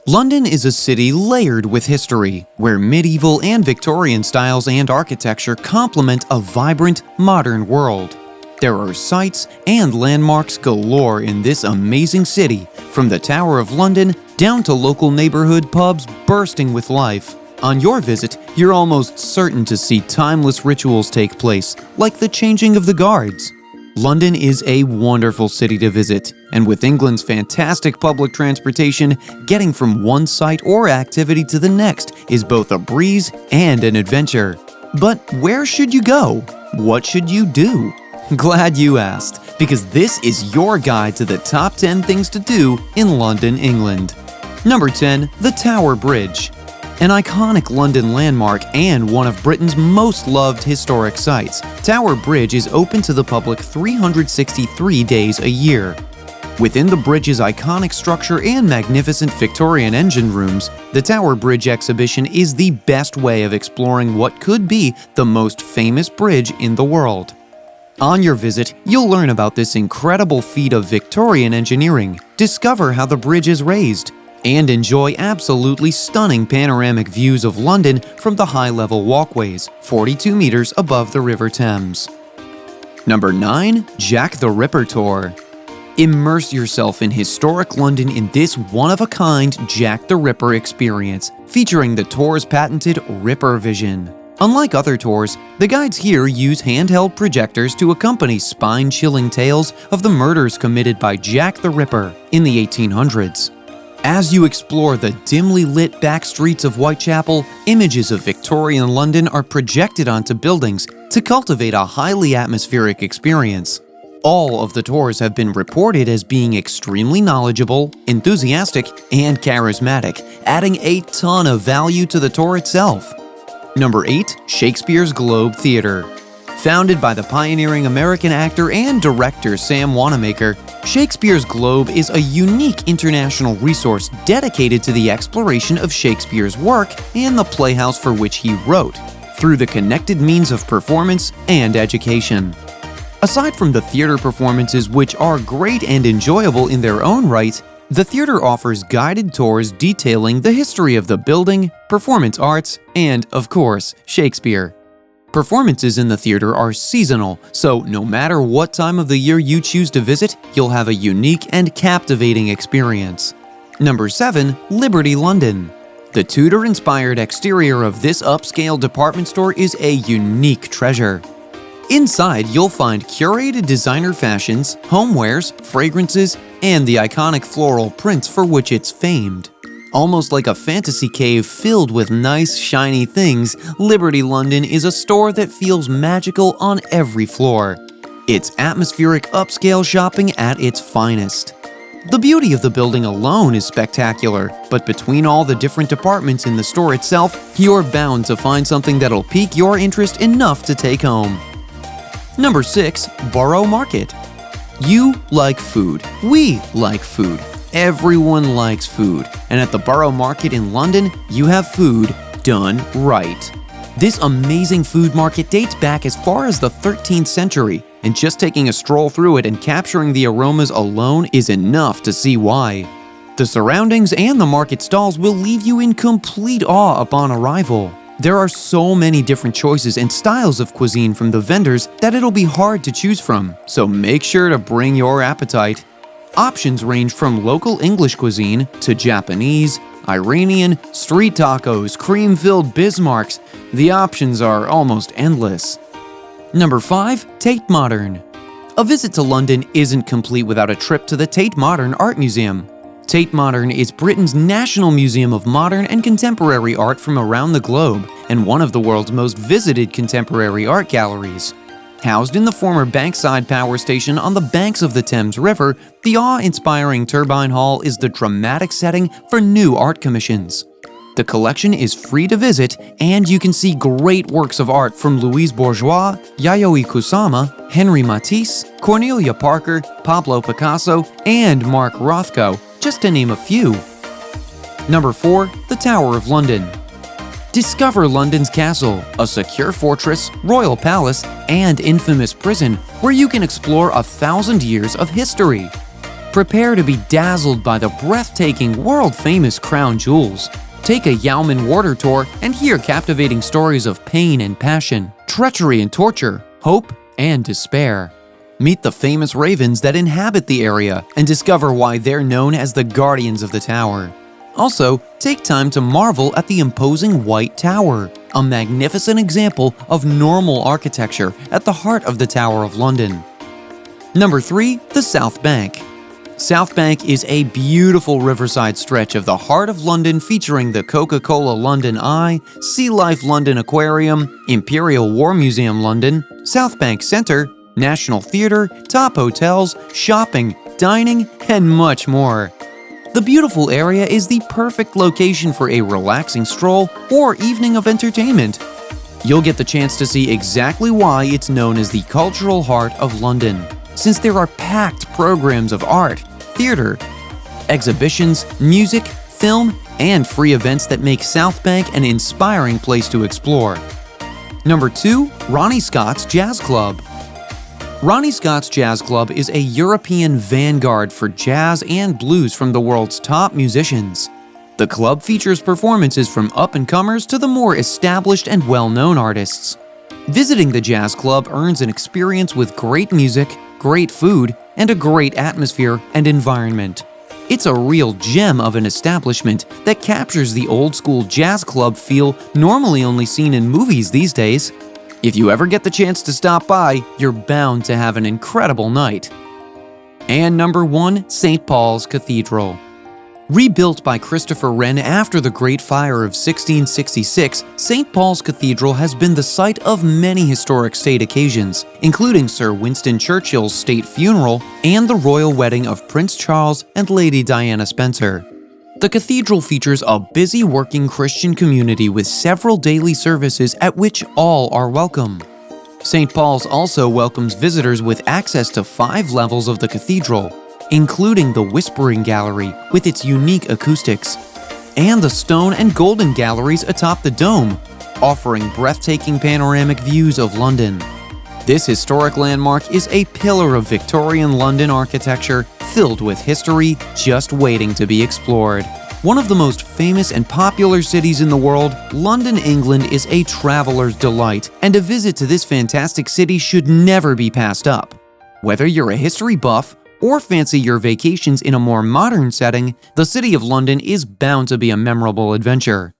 London is a city layered with history, where medieval and Victorian styles and architecture complement a vibrant, modern world. There are sights and landmarks galore in this amazing city, from the Tower of London down to local neighborhood pubs bursting with life. On your visit, you're almost certain to see timeless rituals take place, like the changing of the guards. London is a wonderful city to visit, and with England's fantastic public transportation, getting from one site or activity to the next is both a breeze and an adventure. But where should you go? What should you do? Glad you asked, because this is your guide to the top 10 things to do in London, England. Number 10. The Tower Bridge. An iconic London landmark and one of Britain's most loved historic sites, Tower Bridge is open to the public 363 days a year. Within the bridge's iconic structure and magnificent Victorian engine rooms, the Tower Bridge exhibition is the best way of exploring what could be the most famous bridge in the world. On your visit, you'll learn about this incredible feat of Victorian engineering, discover how the bridge is raised, and enjoy absolutely stunning panoramic views of London from the high-level walkways, 42 meters above the River Thames. Number 9. Jack the Ripper Tour. Immerse yourself in historic London in this one-of-a-kind Jack the Ripper experience, featuring the tour's patented Ripper Vision. Unlike other tours, the guides here use handheld projectors to accompany spine-chilling tales of the murders committed by Jack the Ripper in the 1800s. As you explore the dimly lit back streets of Whitechapel, images of Victorian London are projected onto buildings to cultivate a highly atmospheric experience. All of the tours have been reported as being extremely knowledgeable, enthusiastic, and charismatic, adding a ton of value to the tour itself. Number 8. Shakespeare's Globe Theatre. Founded by the pioneering American actor and director Sam Wanamaker, Shakespeare's Globe is a unique international resource dedicated to the exploration of Shakespeare's work and the playhouse for which he wrote, through the connected means of performance and education. Aside from the theater performances, which are great and enjoyable in their own right, the theater offers guided tours detailing the history of the building, performance arts, and, of course, Shakespeare. Performances in the theater are seasonal, so no matter what time of the year you choose to visit, you'll have a unique and captivating experience. Number 7. Liberty London. The Tudor-inspired exterior of this upscale department store is a unique treasure. Inside, you'll find curated designer fashions, homewares, fragrances, and the iconic floral prints for which it's famed. Almost like a fantasy cave filled with nice, shiny things, Liberty London is a store that feels magical on every floor. It's atmospheric upscale shopping at its finest. The beauty of the building alone is spectacular, but between all the different departments in the store itself, you're bound to find something that'll pique your interest enough to take home. Number 6. Borough Market. You like food. We like food. Everyone likes food, and at the Borough Market in London, you have food done right. This amazing food market dates back as far as the 13th century, and just taking a stroll through it and capturing the aromas alone is enough to see why. The surroundings and the market stalls will leave you in complete awe upon arrival. There are so many different choices and styles of cuisine from the vendors that it'll be hard to choose from, so make sure to bring your appetite. Options range from local English cuisine to Japanese, Iranian, street tacos, cream-filled Bismarcks. The options are almost endless. Number 5. Tate Modern. A visit to London isn't complete without a trip to the Tate Modern Art Museum. Tate Modern is Britain's national museum of modern and contemporary art from around the globe, and one of the world's most visited contemporary art galleries. Housed in the former Bankside Power Station on the banks of the Thames River, the awe-inspiring Turbine Hall is the dramatic setting for new art commissions. The collection is free to visit, and you can see great works of art from Louise Bourgeois, Yayoi Kusama, Henri Matisse, Cornelia Parker, Pablo Picasso, and Mark Rothko, just to name a few. Number 4. The Tower of London. Discover London's castle, a secure fortress, royal palace, and infamous prison where you can explore 1,000 years of history. Prepare to be dazzled by the breathtaking, world-famous crown jewels. Take a Yaumen water tour and hear captivating stories of pain and passion, treachery and torture, hope and despair. Meet the famous ravens that inhabit the area and discover why they're known as the guardians of the tower. Also, take time to marvel at the imposing White Tower, a magnificent example of normal architecture at the heart of the Tower of London. Number 3. The South Bank. South Bank is a beautiful riverside stretch of the heart of London featuring the Coca-Cola London Eye, Sea Life London Aquarium, Imperial War Museum London, South Bank Centre, National Theatre, top hotels, shopping, dining, and much more. The beautiful area is the perfect location for a relaxing stroll or evening of entertainment. You'll get the chance to see exactly why it's known as the cultural heart of London, since there are packed programs of art, theatre, exhibitions, music, film, and free events that make South Bank an inspiring place to explore. Number 2. Ronnie Scott's Jazz Club. Ronnie Scott's Jazz Club is a European vanguard for jazz and blues from the world's top musicians. The club features performances from up-and-comers to the more established and well-known artists. Visiting the jazz club earns an experience with great music, great food, and a great atmosphere and environment. It's a real gem of an establishment that captures the old-school jazz club feel normally only seen in movies these days. If you ever get the chance to stop by, you're bound to have an incredible night. And number 1. St. Paul's Cathedral. Rebuilt by Christopher Wren after the Great Fire of 1666, St. Paul's Cathedral has been the site of many historic state occasions, including Sir Winston Churchill's state funeral and the royal wedding of Prince Charles and Lady Diana Spencer. The cathedral features a busy working Christian community with several daily services at which all are welcome. St. Paul's also welcomes visitors with access to 5 levels of the cathedral, including the Whispering Gallery with its unique acoustics, and the Stone and Golden Galleries atop the dome, offering breathtaking panoramic views of London. This historic landmark is a pillar of Victorian London architecture filled with history just waiting to be explored. One of the most famous and popular cities in the world, London, England is a traveler's delight, and a visit to this fantastic city should never be passed up. Whether you're a history buff or fancy your vacations in a more modern setting, the City of London is bound to be a memorable adventure.